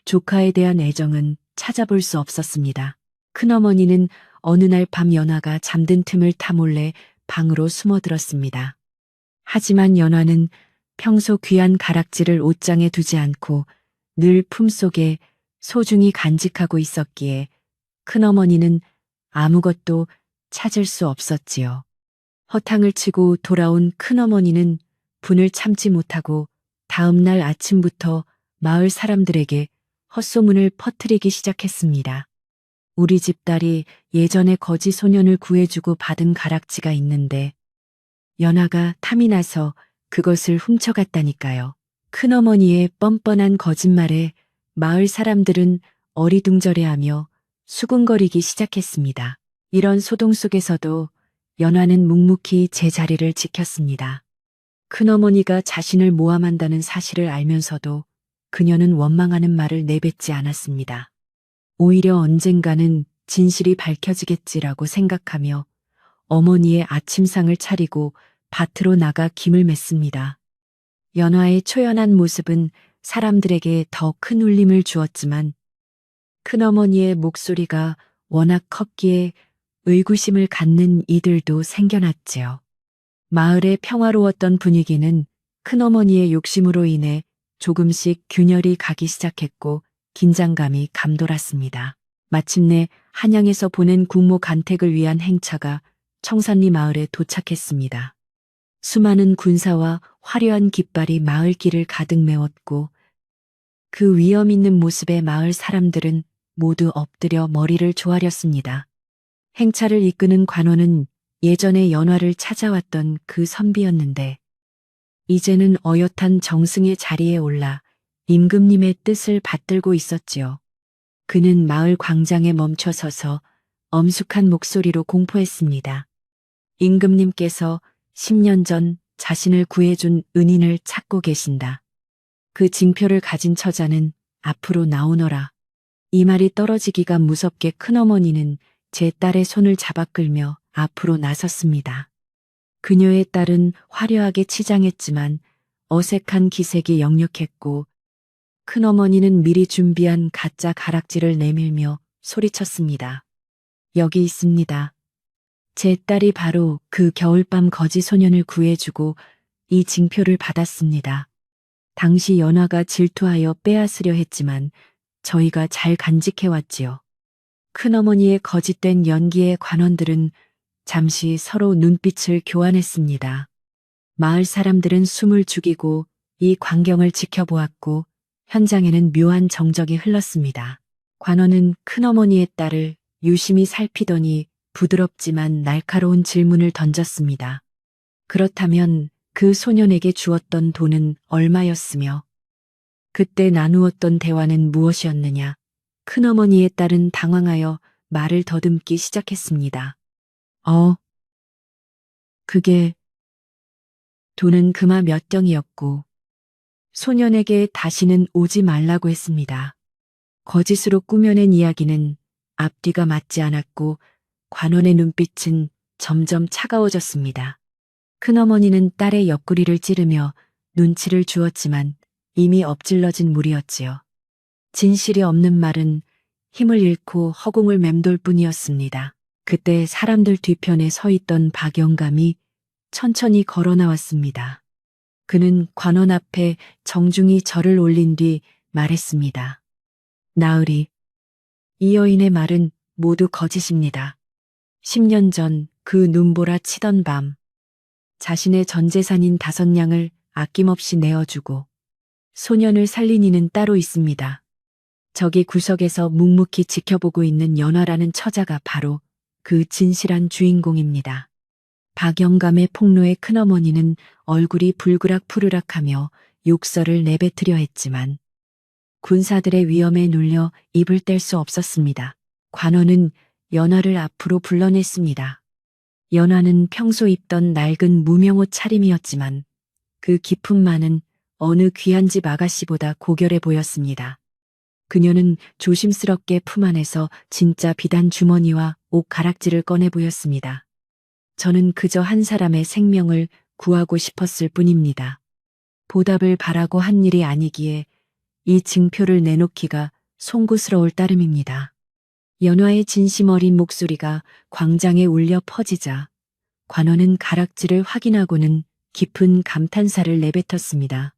Speaker 1: 조카에 대한 애정은 찾아볼 수 없었습니다. 큰어머니는 어느 날 밤 연화가 잠든 틈을 타 몰래 방으로 숨어들었습니다. 하지만 연화는 평소 귀한 가락지를 옷장에 두지 않고 늘 품속에 소중히 간직하고 있었기에 큰어머니는 아무것도 찾을 수 없었지요. 허탕을 치고 돌아온 큰어머니는 분을 참지 못하고 다음 날 아침부터 마을 사람들에게 헛소문을 퍼뜨리기 시작했습니다. 우리 집 딸이 예전에 거지 소년을 구해주고 받은 가락지가 있는데 연화가 탐이 나서 그것을 훔쳐갔다니까요. 큰어머니의 뻔뻔한 거짓말에 마을 사람들은 어리둥절해하며 수군거리기 시작했습니다. 이런 소동 속에서도 연화는 묵묵히 제자리를 지켰습니다. 큰어머니가 자신을 모함한다는 사실을 알면서도 그녀는 원망하는 말을 내뱉지 않았습니다. 오히려 언젠가는 진실이 밝혀지겠지라고 생각하며 어머니의 아침상을 차리고 밭으로 나가 김을 맸습니다. 연화의 초연한 모습은 사람들에게 더 큰 울림을 주었지만 큰어머니의 목소리가 워낙 컸기에 의구심을 갖는 이들도 생겨났지요. 마을의 평화로웠던 분위기는 큰어머니의 욕심으로 인해 조금씩 균열이 가기 시작했고 긴장감이 감돌았습니다. 마침내 한양에서 보낸 국모 간택을 위한 행차가 청산리 마을에 도착했습니다. 수많은 군사와 화려한 깃발이 마을 길을 가득 메웠고 그 위험 있는 모습에 마을 사람들은 모두 엎드려 머리를 조아렸습니다. 행차를 이끄는 관원은 예전에 연화를 찾아왔던 그 선비였는데 이제는 어엿한 정승의 자리에 올라 임금님의 뜻을 받들고 있었지요. 그는 마을 광장에 멈춰 서서 엄숙한 목소리로 공포했습니다. 임금님께서 10년 전 자신을 구해준 은인을 찾고 계신다. 그 징표를 가진 처자는 앞으로 나오너라. 이 말이 떨어지기가 무섭게 큰어머니는 제 딸의 손을 잡아 끌며 앞으로 나섰습니다. 그녀의 딸은 화려하게 치장했지만 어색한 기색이 역력했고 큰어머니는 미리 준비한 가짜 가락지를 내밀며 소리쳤습니다. 여기 있습니다. 제 딸이 바로 그 겨울밤 거지 소년을 구해주고 이 징표를 받았습니다. 당시 연화가 질투하여 빼앗으려 했지만 저희가 잘 간직해왔지요. 큰어머니의 거짓된 연기에 관원들은 잠시 서로 눈빛을 교환했습니다. 마을 사람들은 숨을 죽이고 이 광경을 지켜보았고 현장에는 묘한 정적이 흘렀습니다. 관원은 큰어머니의 딸을 유심히 살피더니 부드럽지만 날카로운 질문을 던졌습니다. 그렇다면 그 소년에게 주었던 돈은 얼마였으며 그때 나누었던 대화는 무엇이었느냐? 큰어머니의 딸은 당황하여 말을 더듬기 시작했습니다. 그게 돈은 금화 몇 경이었고 소년에게 다시는 오지 말라고 했습니다. 거짓으로 꾸며낸 이야기는 앞뒤가 맞지 않았고 관원의 눈빛은 점점 차가워졌습니다. 큰어머니는 딸의 옆구리를 찌르며 눈치를 주었지만 이미 엎질러진 물이었지요. 진실이 없는 말은 힘을 잃고 허공을 맴돌 뿐이었습니다. 그때 사람들 뒤편에 서 있던 박영감이 천천히 걸어 나왔습니다. 그는 관원 앞에 정중히 절을 올린 뒤 말했습니다. 나으리, 이 여인의 말은 모두 거짓입니다. 10년 전 그 눈보라 치던 밤, 자신의 전 재산인 5냥을 아낌없이 내어주고 소년을 살린 이는 따로 있습니다. 저기 구석에서 묵묵히 지켜보고 있는 연화라는 처자가 바로 그 진실한 주인공입니다. 박영감의 폭로에 큰어머니는 얼굴이 불그락푸르락하며 욕설을 내뱉으려 했지만 군사들의 위험에 눌려 입을 뗄 수 없었습니다. 관원은 연화를 앞으로 불러냈습니다. 연화는 평소 입던 낡은 무명옷 차림이었지만 그 기품만은 어느 귀한 집 아가씨보다 고결해 보였습니다. 그녀는 조심스럽게 품 안에서 진짜 비단 주머니와 옷 가락지를 꺼내 보였습니다. 저는 그저 한 사람의 생명을 구하고 싶었을 뿐입니다. 보답을 바라고 한 일이 아니기에 이 증표를 내놓기가 송구스러울 따름입니다. 연화의 진심 어린 목소리가 광장에 울려 퍼지자 관원은 가락지를 확인하고는 깊은 감탄사를 내뱉었습니다.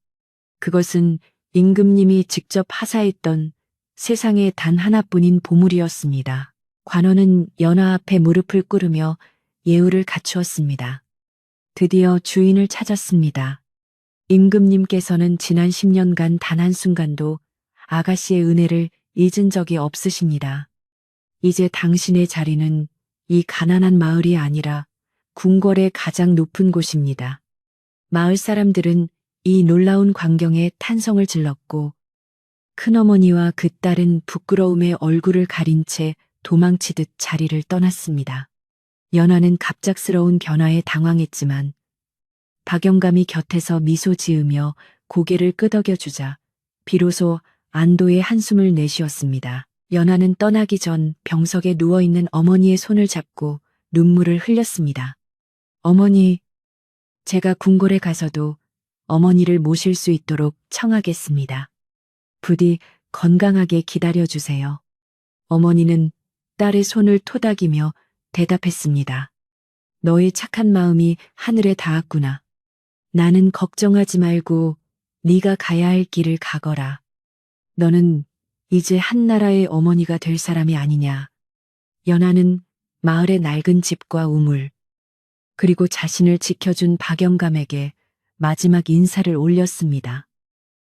Speaker 1: 그것은 임금님이 직접 하사했던 세상에 단 하나뿐인 보물이었습니다. 관원은 연화 앞에 무릎을 꿇으며 예우를 갖추었습니다. 드디어 주인을 찾았습니다. 임금님께서는 지난 10년간 단 한순간도 아가씨의 은혜를 잊은 적이 없으십니다. 이제 당신의 자리는 이 가난한 마을이 아니라 궁궐의 가장 높은 곳입니다. 마을 사람들은 이 놀라운 광경에 탄성을 질렀고 큰어머니와 그 딸은 부끄러움에 얼굴을 가린 채 도망치듯 자리를 떠났습니다. 연화는 갑작스러운 변화에 당황했지만 박영감이 곁에서 미소 지으며 고개를 끄덕여주자 비로소 안도의 한숨을 내쉬었습니다. 연화는 떠나기 전 병석에 누워있는 어머니의 손을 잡고 눈물을 흘렸습니다. 어머니, 제가 궁궐에 가서도 어머니를 모실 수 있도록 청하겠습니다. 부디 건강하게 기다려주세요. 어머니는 딸의 손을 토닥이며 대답했습니다. 너의 착한 마음이 하늘에 닿았구나. 나는 걱정하지 말고 네가 가야 할 길을 가거라. 너는 이제 한나라의 어머니가 될 사람이 아니냐. 연하는 마을의 낡은 집과 우물, 그리고 자신을 지켜준 박영감에게 마지막 인사를 올렸습니다.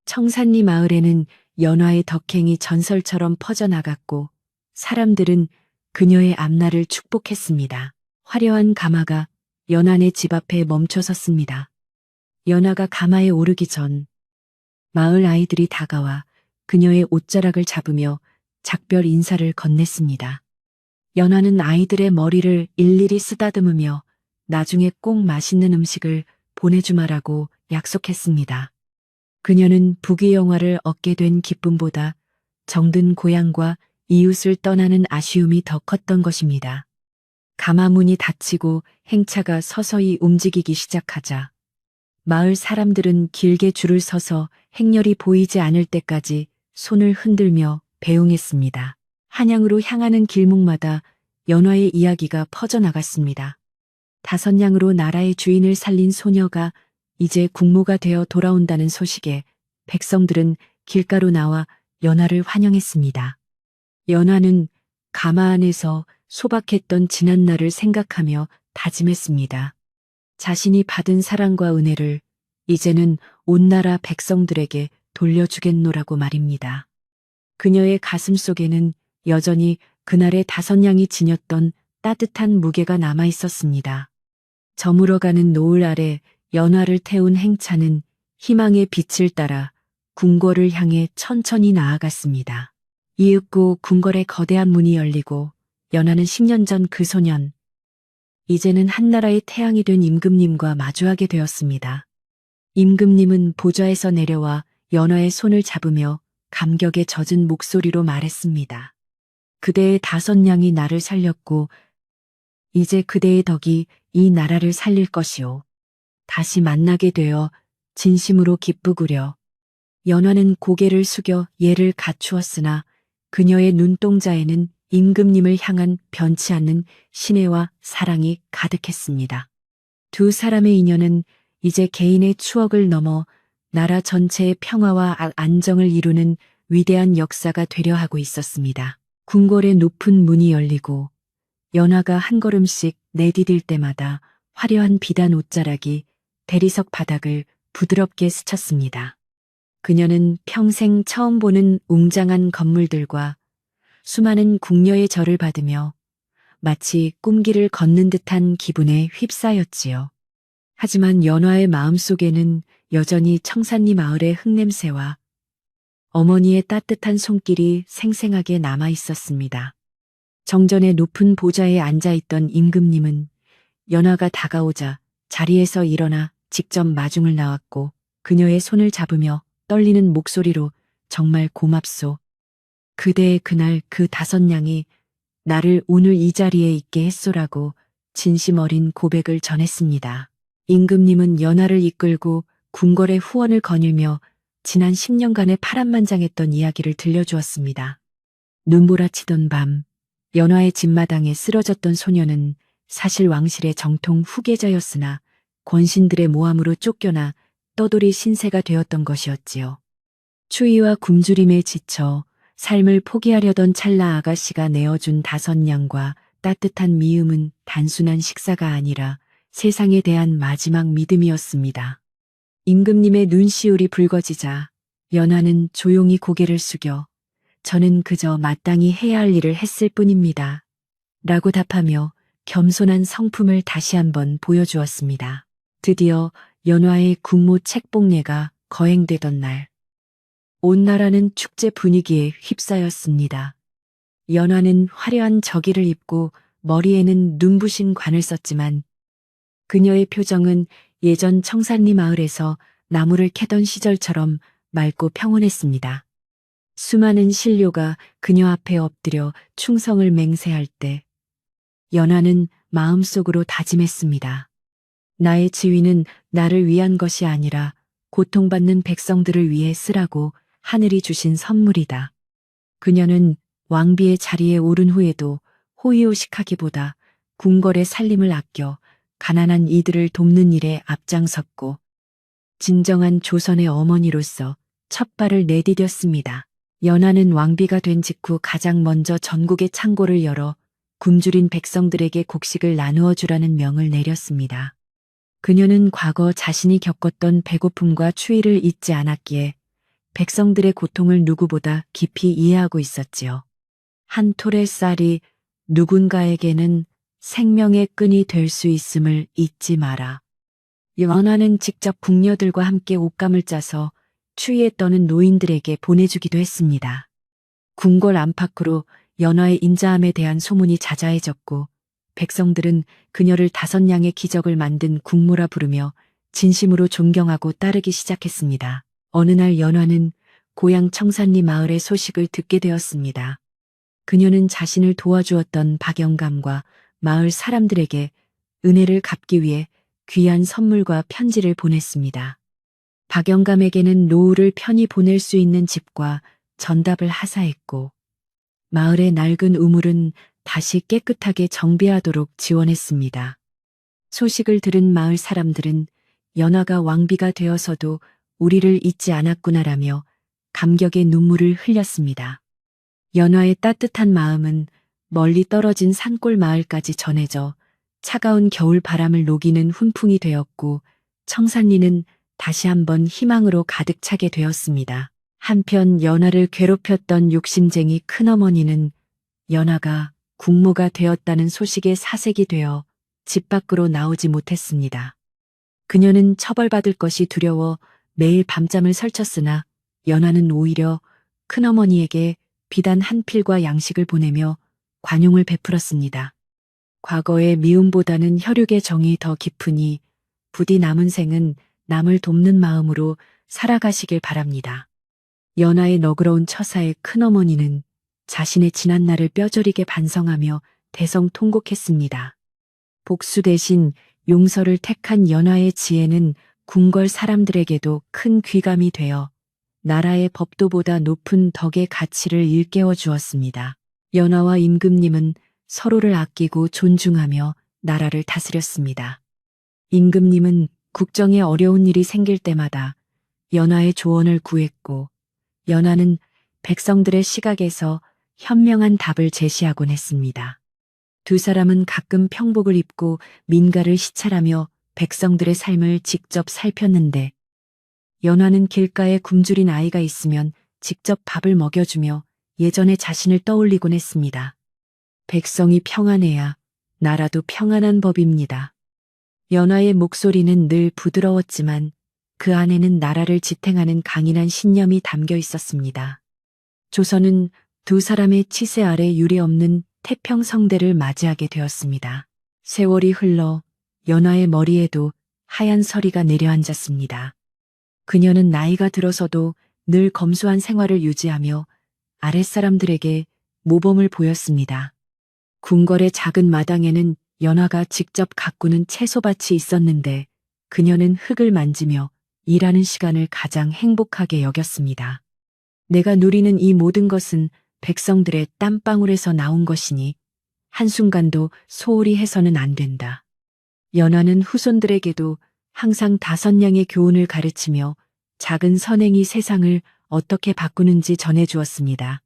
Speaker 1: 청산리 마을에는 연화의 덕행이 전설처럼 퍼져나갔고 사람들은 그녀의 앞날을 축복했습니다. 화려한 가마가 연한의 집 앞에 멈춰섰습니다. 연화가 가마에 오르기 전 마을 아이들이 다가와 그녀의 옷자락을 잡으며 작별 인사를 건넸습니다. 연화는 아이들의 머리를 일일이 쓰다듬으며 나중에 꼭 맛있는 음식을 보내주마라고 약속했습니다. 그녀는 부귀영화를 얻게 된 기쁨보다 정든 고향과 이웃을 떠나는 아쉬움이 더 컸던 것입니다. 가마문이 닫히고 행차가 서서히 움직이기 시작하자 마을 사람들은 길게 줄을 서서 행렬이 보이지 않을 때까지 손을 흔들며 배웅했습니다. 한양으로 향하는 길목마다 연화의 이야기가 퍼져나갔습니다. 5냥으로 나라의 주인을 살린 소녀가 이제 국모가 되어 돌아온다는 소식에 백성들은 길가로 나와 연화를 환영했습니다. 연화는 가마 안에서 소박했던 지난날을 생각하며 다짐했습니다. 자신이 받은 사랑과 은혜를 이제는 온 나라 백성들에게 돌려주겠노라고 말입니다. 그녀의 가슴 속에는 여전히 그날의 5냥이 지녔던 따뜻한 무게가 남아 있었습니다. 저물어가는 노을 아래 연화를 태운 행차는 희망의 빛을 따라 궁궐을 향해 천천히 나아갔습니다. 이윽고 궁궐의 거대한 문이 열리고 연화는 10년 전 그 소년, 이제는 한나라의 태양이 된 임금님과 마주하게 되었습니다. 임금님은 보좌에서 내려와 연화의 손을 잡으며 감격에 젖은 목소리로 말했습니다. 그대의 5냥이 나를 살렸고 이제 그대의 덕이 이 나라를 살릴 것이오. 다시 만나게 되어 진심으로 기쁘구려. 연화는 고개를 숙여 예를 갖추었으나 그녀의 눈동자에는 임금님을 향한 변치 않는 신뢰와 사랑이 가득했습니다. 두 사람의 인연은 이제 개인의 추억을 넘어 나라 전체의 평화와 안정을 이루는 위대한 역사가 되려 하고 있었습니다. 궁궐의 높은 문이 열리고 연화가 한 걸음씩 내디딜 때마다 화려한 비단 옷자락이 대리석 바닥을 부드럽게 스쳤습니다. 그녀는 평생 처음 보는 웅장한 건물들과 수많은 궁녀의 절을 받으며 마치 꿈길을 걷는 듯한 기분에 휩싸였지요. 하지만 연화의 마음속에는 여전히 청산리 마을의 흙냄새와 어머니의 따뜻한 손길이 생생하게 남아 있었습니다. 정전의 높은 보좌에 앉아있던 임금님은 연화가 다가오자 자리에서 일어나 직접 마중을 나왔고 그녀의 손을 잡으며 떨리는 목소리로 정말 고맙소. 그대의 그날 그 5냥이 나를 오늘 이 자리에 있게 했소라고 진심 어린 고백을 전했습니다. 임금님은 연화를 이끌고 궁궐의 후원을 거닐며 지난 10년간의 파란만장했던 이야기를 들려주었습니다. 눈보라치던 밤, 연화의 집마당에 쓰러졌던 소녀는 사실 왕실의 정통 후계자였으나 권신들의 모함으로 쫓겨나 떠돌이 신세가 되었던 것이었지요. 추위와 굶주림에 지쳐 삶을 포기하려던 찰나 아가씨가 내어준 5냥과 따뜻한 미음은 단순한 식사가 아니라 세상에 대한 마지막 믿음이었습니다. 임금님의 눈시울이 붉어지자 연화는 조용히 고개를 숙여 저는 그저 마땅히 해야 할 일을 했을 뿐입니다. 라고 답하며 겸손한 성품을 다시 한번 보여주었습니다. 드디어 연화의 군무 책봉례가 거행되던 날, 온 나라는 축제 분위기에 휩싸였습니다. 연화는 화려한 저기를 입고 머리에는 눈부신 관을 썼지만 그녀의 표정은 예전 청산리 마을에서 나무를 캐던 시절처럼 맑고 평온했습니다. 수많은 신료가 그녀 앞에 엎드려 충성을 맹세할 때 연화는 마음속으로 다짐했습니다. 나의 지위는 나를 위한 것이 아니라 고통받는 백성들을 위해 쓰라고 하늘이 주신 선물이다. 그녀는 왕비의 자리에 오른 후에도 호의호식하기보다 궁궐의 살림을 아껴 가난한 이들을 돕는 일에 앞장섰고 진정한 조선의 어머니로서 첫 발을 내디뎠습니다. 연하는 왕비가 된 직후 가장 먼저 전국의 창고를 열어 굶주린 백성들에게 곡식을 나누어 주라는 명을 내렸습니다. 그녀는 과거 자신이 겪었던 배고픔과 추위를 잊지 않았기에 백성들의 고통을 누구보다 깊이 이해하고 있었지요. 한 톨의 쌀이 누군가에게는 생명의 끈이 될 수 있음을 잊지 마라. 연하는 직접 궁녀들과 함께 옷감을 짜서 추위에 떠는 노인들에게 보내주기도 했습니다. 궁궐 안팎으로 연하의 인자함에 대한 소문이 자자해졌고 백성들은 그녀를 5냥의 기적을 만든 궁모라 부르며 진심으로 존경하고 따르기 시작했습니다. 어느 날 연화는 고향 청산리 마을의 소식을 듣게 되었습니다. 그녀는 자신을 도와주었던 박영감과 마을 사람들에게 은혜를 갚기 위해 귀한 선물과 편지를 보냈습니다. 박영감에게는 노후를 편히 보낼 수 있는 집과 전답을 하사했고 마을의 낡은 우물은 다시 깨끗하게 정비하도록 지원했습니다. 소식을 들은 마을 사람들은 연화가 왕비가 되어서도 우리를 잊지 않았구나라며 감격의 눈물을 흘렸습니다. 연화의 따뜻한 마음은 멀리 떨어진 산골 마을까지 전해져 차가운 겨울 바람을 녹이는 훈풍이 되었고 청산리는 다시 한번 희망으로 가득 차게 되었습니다. 한편 연화를 괴롭혔던 욕심쟁이 큰어머니는 연화가 국모가 되었다는 소식에 사색이 되어 집 밖으로 나오지 못했습니다. 그녀는 처벌받을 것이 두려워 매일 밤잠을 설쳤으나 연화는 오히려 큰어머니에게 비단 한 필과 양식을 보내며 관용을 베풀었습니다. 과거의 미움보다는 혈육의 정이 더 깊으니 부디 남은 생은 남을 돕는 마음으로 살아가시길 바랍니다. 연하의 너그러운 처사에 큰어머니는 자신의 지난날을 뼈저리게 반성하며 대성통곡했습니다. 복수 대신 용서를 택한 연하의 지혜는 궁궐 사람들에게도 큰 귀감이 되어 나라의 법도보다 높은 덕의 가치를 일깨워 주었습니다. 연하와 임금님은 서로를 아끼고 존중하며 나라를 다스렸습니다. 임금님은 국정에 어려운 일이 생길 때마다 연하의 조언을 구했고 연하는 백성들의 시각에서 현명한 답을 제시하곤 했습니다. 두 사람은 가끔 평복을 입고 민가를 시찰하며 백성들의 삶을 직접 살폈는데 연하는 길가에 굶주린 아이가 있으면 직접 밥을 먹여주며 예전의 자신을 떠올리곤 했습니다. 백성이 평안해야 나라도 평안한 법입니다. 연하의 목소리는 늘 부드러웠지만 그 안에는 나라를 지탱하는 강인한 신념이 담겨 있었습니다. 조선은 두 사람의 치세 아래 유례없는 태평성대를 맞이하게 되었습니다. 세월이 흘러 연하의 머리에도 하얀 서리가 내려앉았습니다. 그녀는 나이가 들어서도 늘 검소한 생활을 유지하며 아랫사람들에게 모범을 보였습니다. 궁궐의 작은 마당에는 연하가 직접 가꾸는 채소밭이 있었는데 그녀는 흙을 만지며 일하는 시간을 가장 행복하게 여겼습니다. 내가 누리는 이 모든 것은 백성들의 땀방울에서 나온 것이니 한순간도 소홀히 해서는 안 된다. 연하는 후손들에게도 항상 5냥의 교훈을 가르치며 작은 선행이 세상을 어떻게 바꾸는지 전해주었습니다.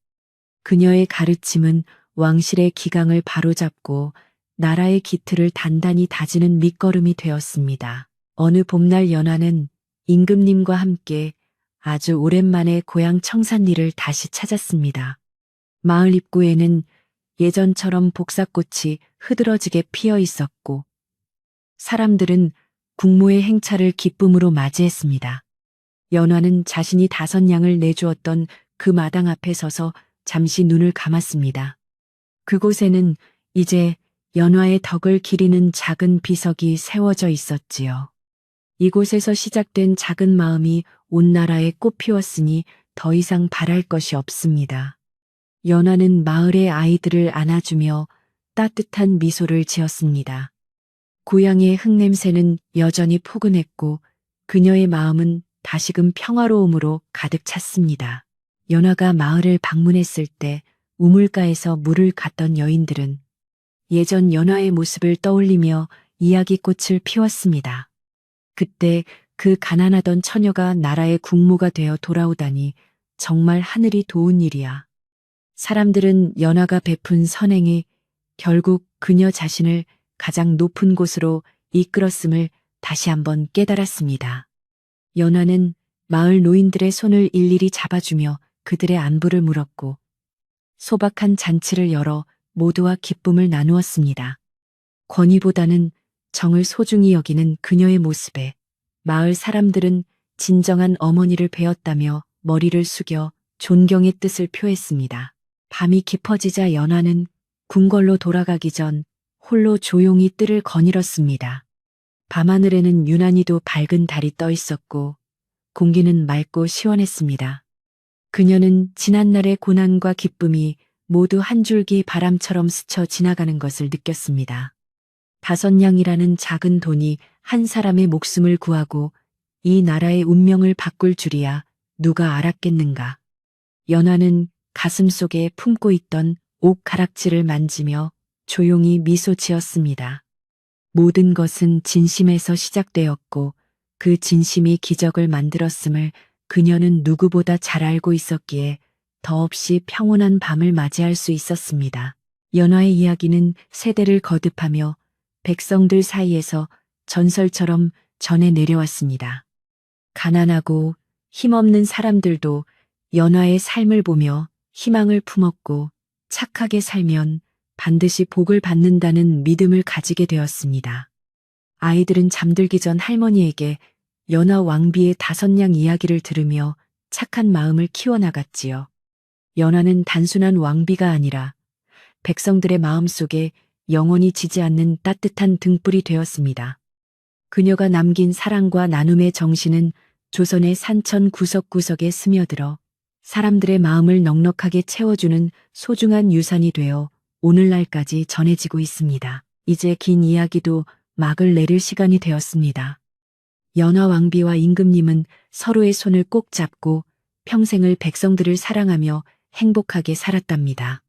Speaker 1: 그녀의 가르침은 왕실의 기강을 바로잡고 나라의 기틀을 단단히 다지는 밑거름이 되었습니다. 어느 봄날 연하는 임금님과 함께 아주 오랜만에 고향 청산리를 다시 찾았습니다. 마을 입구에는 예전처럼 복사꽃이 흐드러지게 피어 있었고 사람들은 국모의 행차를 기쁨으로 맞이했습니다. 연화는 자신이 5냥을 내주었던 그 마당 앞에 서서 잠시 눈을 감았습니다. 그곳에는 이제 연화의 덕을 기리는 작은 비석이 세워져 있었지요. 이곳에서 시작된 작은 마음이 온 나라에 꽃 피웠으니 더 이상 바랄 것이 없습니다. 연화는 마을의 아이들을 안아주며 따뜻한 미소를 지었습니다. 고향의 흙냄새는 여전히 포근했고 그녀의 마음은 다시금 평화로움으로 가득 찼습니다. 연화가 마을을 방문했을 때 우물가에서 물을 갔던 여인들은 예전 연화의 모습을 떠올리며 이야기꽃을 피웠습니다. 그때 그 가난하던 처녀가 나라의 국모가 되어 돌아오다니 정말 하늘이 도운 일이야. 사람들은 연화가 베푼 선행이 결국 그녀 자신을 가장 높은 곳으로 이끌었음을 다시 한번 깨달았습니다. 연화는 마을 노인들의 손을 일일이 잡아주며 그들의 안부를 물었고 소박한 잔치를 열어 모두와 기쁨을 나누었습니다. 권위보다는 정을 소중히 여기는 그녀의 모습에 마을 사람들은 진정한 어머니를 배웠다며 머리를 숙여 존경의 뜻을 표했습니다. 밤이 깊어지자 연화는 궁궐로 돌아가기 전 홀로 조용히 뜰을 거닐었습니다. 밤하늘에는 유난히도 밝은 달이 떠 있었고 공기는 맑고 시원했습니다. 그녀는 지난날의 고난과 기쁨이 모두 한 줄기 바람처럼 스쳐 지나가는 것을 느꼈습니다. 5냥이라는 작은 돈이 한 사람의 목숨을 구하고 이 나라의 운명을 바꿀 줄이야 누가 알았겠는가. 연화는 가슴 속에 품고 있던 옥가락지를 만지며 조용히 미소 지었습니다. 모든 것은 진심에서 시작되었고 그 진심이 기적을 만들었음을 그녀는 누구보다 잘 알고 있었기에 더없이 평온한 밤을 맞이할 수 있었습니다. 연화의 이야기는 세대를 거듭하며 백성들 사이에서 전설처럼 전해 내려왔습니다. 가난하고 힘없는 사람들도 연화의 삶을 보며 희망을 품었고 착하게 살면 반드시 복을 받는다는 믿음을 가지게 되었습니다. 아이들은 잠들기 전 할머니에게 연화 왕비의 5냥 이야기를 들으며 착한 마음을 키워나갔지요. 연화는 단순한 왕비가 아니라 백성들의 마음속에 영원히 지지 않는 따뜻한 등불이 되었습니다. 그녀가 남긴 사랑과 나눔의 정신은 조선의 산천 구석구석에 스며들어 사람들의 마음을 넉넉하게 채워주는 소중한 유산이 되어 오늘날까지 전해지고 있습니다. 이제 긴 이야기도 막을 내릴 시간이 되었습니다. 연화 왕비와 임금님은 서로의 손을 꼭 잡고 평생을 백성들을 사랑하며 행복하게 살았답니다.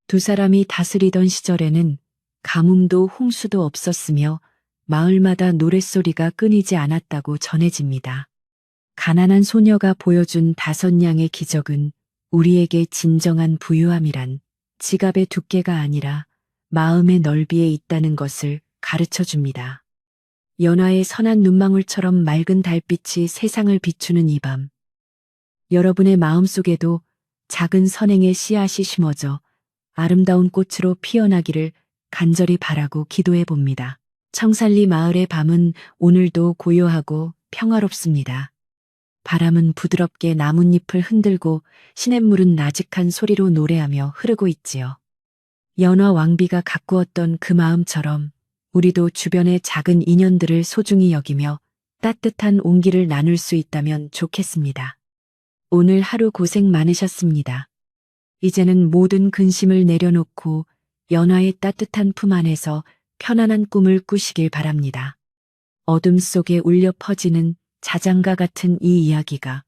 Speaker 1: 두 사람이 다스리던 시절에는 가뭄도 홍수도 없었으며 마을마다 노랫소리가 끊이지 않았다고 전해집니다. 가난한 소녀가 보여준 5냥의 기적은 우리에게 진정한 부유함이란 지갑의 두께가 아니라 마음의 넓이에 있다는 것을 가르쳐 줍니다. 연화의 선한 눈망울처럼 맑은 달빛이 세상을 비추는 이 밤. 여러분의 마음속에도 작은 선행의 씨앗이 심어져 아름다운 꽃으로 피어나기를 간절히 바라고 기도해 봅니다. 청살리 마을의 밤은 오늘도 고요하고 평화롭습니다. 바람은 부드럽게 나뭇잎을 흔들고 시냇물은 나직한 소리로 노래하며 흐르고 있지요. 연화 왕비가 가꾸었던 그 마음처럼 우리도 주변의 작은 인연들을 소중히 여기며 따뜻한 온기를 나눌 수 있다면 좋겠습니다. 오늘 하루 고생 많으셨습니다. 이제는 모든 근심을 내려놓고 연화의 따뜻한 품 안에서 편안한 꿈을 꾸시길 바랍니다. 어둠 속에 울려 퍼지는 자장가 같은 이 이야기가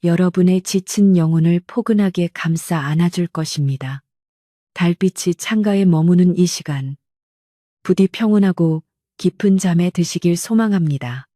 Speaker 1: 여러분의 지친 영혼을 포근하게 감싸 안아줄 것입니다. 달빛이 창가에 머무는 이 시간, 부디 평온하고 깊은 잠에 드시길 소망합니다.